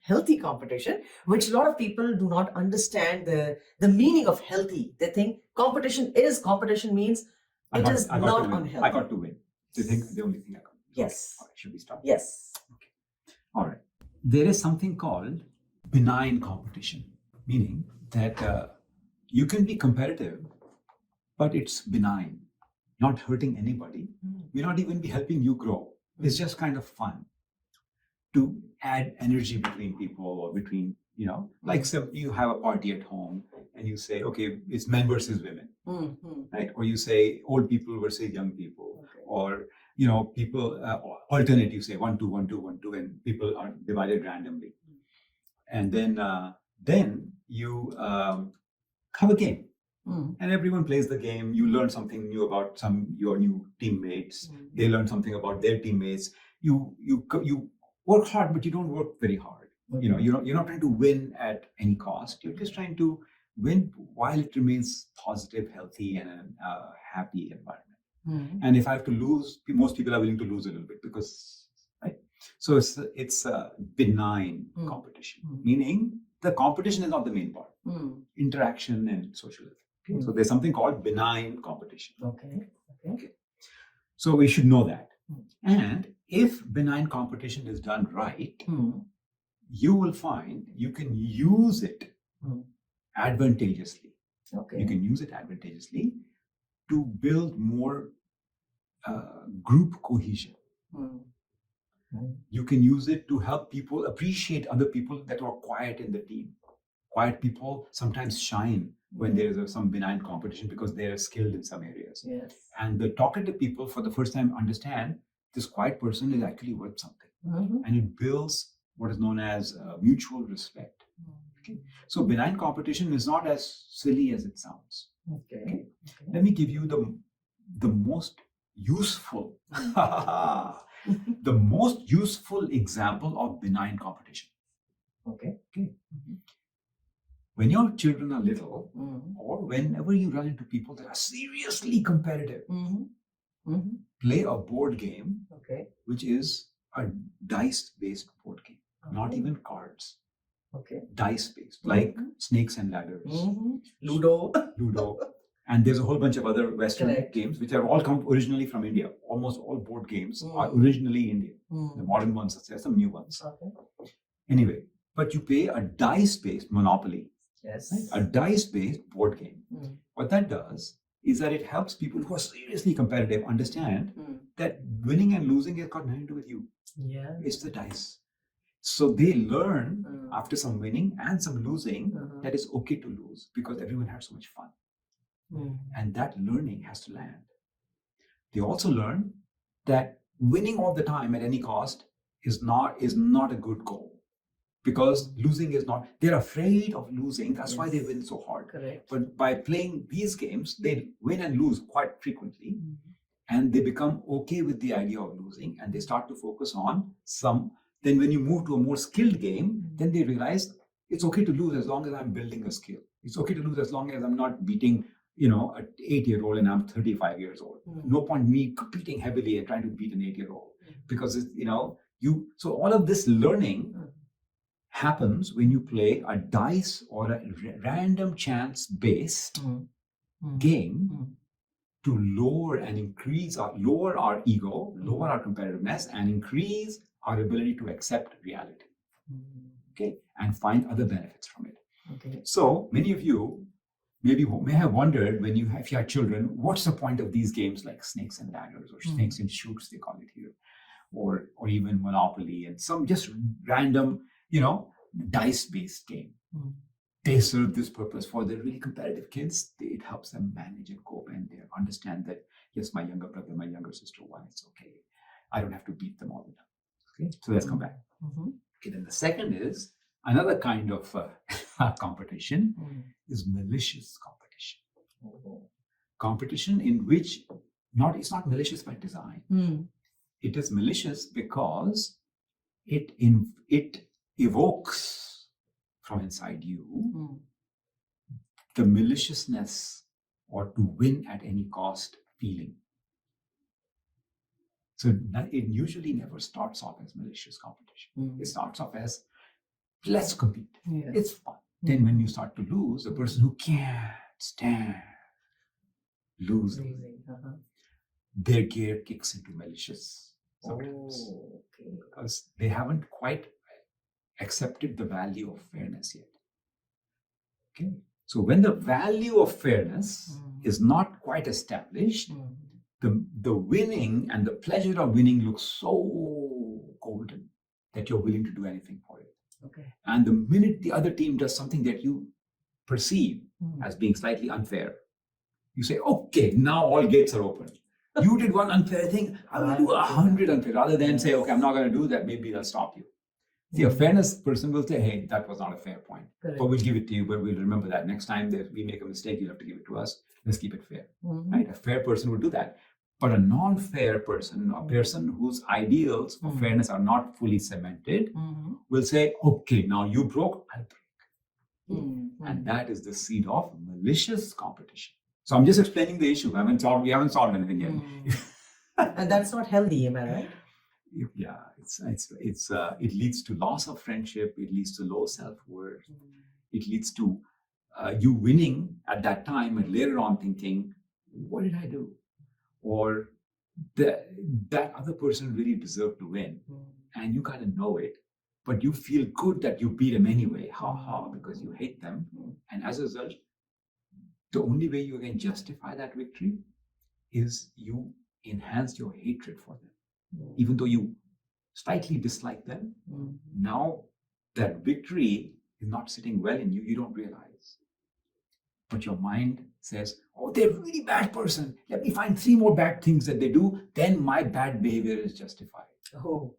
healthy competition, which a lot of people do not understand the meaning of healthy. They think competition means it is not unhealthy. I got to win. They think the only thing I got. Yes. Okay. All right, should we start? Yes. Okay. All right. There is something called benign competition, meaning that you can be competitive, but it's benign, not hurting anybody. May not even be helping you grow. It's just kind of fun to add energy between people or between, like you have a party at home and you say, okay, it's men versus women, right? Or you say old people versus young people, or, people alternate, you say 1, 2, 1, 2, 1, 2, and people are divided randomly. And then you have a game. And everyone plays the game. You learn something new about your new teammates. They learn something about their teammates. You work hard, but you don't work very hard. You're not trying to win at any cost. You're just trying to win while it remains positive, healthy, and a happy environment. And if I have to lose, most people are willing to lose a little bit because, right? So it's a benign competition, meaning the competition is not the main part. Interaction and socialism. Okay? So there's something called benign competition. Okay. So we should know that. And if benign competition is done right, you will find you can use it advantageously. You can use it advantageously to build more group cohesion. You can use it to help people appreciate other people that are quiet in the team. Quiet people sometimes shine when there is some benign competition because they are skilled in some areas. Yes. And the talkative people for the first time understand this quiet person is actually worth something. And it builds what is known as mutual respect. Okay? So benign competition is not as silly as it sounds. Okay. Let me give you the most useful the most useful example of benign competition. Okay. When your children are little, or whenever you run into people that are seriously competitive, play a board game, which is a dice-based board game, not even cards. Dice-based, like snakes and ladders, Ludo. And there's a whole bunch of other Western games which have all come originally from India. Almost all board games are originally Indian. The modern ones, there's some new ones. Anyway, but you play a dice-based Monopoly. Yes. Right? A dice-based board game. What that does is that it helps people who are seriously competitive understand that winning and losing has got nothing to do with you. Yeah. It's the dice. So they learn after some winning and some losing that it's okay to lose because everyone had so much fun. And that learning has to land. They also learn that winning all the time at any cost is not a good goal. Because losing is not, they're afraid of losing. That's why they win so hard. Correct. But by playing these games, they win and lose quite frequently. And they become okay with the idea of losing. And they start to focus on then when you move to a more skilled game, then they realize it's okay to lose as long as I'm building a skill. It's okay to lose as long as I'm not beating, an 8-year-old and I'm 35 years old. No point me competing heavily and trying to beat an 8-year-old. Because, so all of this learning happens when you play a dice or a random chance-based game to lower our ego, lower our competitiveness, and increase our ability to accept reality. Okay, and find other benefits from it. Okay. So many of you may have wondered if you had children, what's the point of these games like snakes and ladders or snakes and shoots, they call it here, or even Monopoly and some just random, dice-based game. They serve this purpose for the really competitive kids. It helps them manage and cope, and they understand that, yes, my younger brother, my younger sister won, it's okay. I don't have to beat them all the time. Okay, so let's come back. Okay, then the second is another kind of competition is malicious competition. Competition in which it's not malicious by design. It is malicious because it evokes from inside you the maliciousness or to win at any cost feeling. So it usually never starts off as malicious competition. It starts off as let's compete. Yeah. It's fun. Then when you start to lose, the person who can't stand losing, Amazing. their gear kicks into malicious sometimes Okay. because they haven't quite accepted the value of fairness yet. Okay. So when the value of fairness is not quite established, the winning and the pleasure of winning looks so golden that you're willing to do anything for it. Okay. And the minute the other team does something that you perceive as being slightly unfair, you say, okay, now all gates are open. You did one unfair thing, I will do 100 unfair, rather than say, okay, I'm not going to do that, maybe I'll stop you. See, a fairness person will say, hey, that was not a fair point. Correct. But we'll give it to you, but we'll remember that next time that we make a mistake, you'll have to give it to us. Let's keep it fair. Right? A fair person will do that. But a non-fair person, a person whose ideals of fairness are not fully cemented, will say, okay, now you broke, I'll break. And that is the seed of malicious competition. So I'm just explaining the issue. We haven't solved anything yet. And that's not healthy, am I right? Yeah, it leads to loss of friendship. It leads to low self-worth. It leads to you winning at that time and later on thinking, what did I do? Or that other person really deserved to win, and you kind of know it, but you feel good that you beat them anyway, because you hate them. And as a result, the only way you can justify that victory is you enhance your hatred for them. Even though you slightly dislike them, now that victory is not sitting well in you, you don't realize. But your mind says, oh, they're a really bad person. Let me find 3 more bad things that they do. Then my bad behavior is justified. Oh,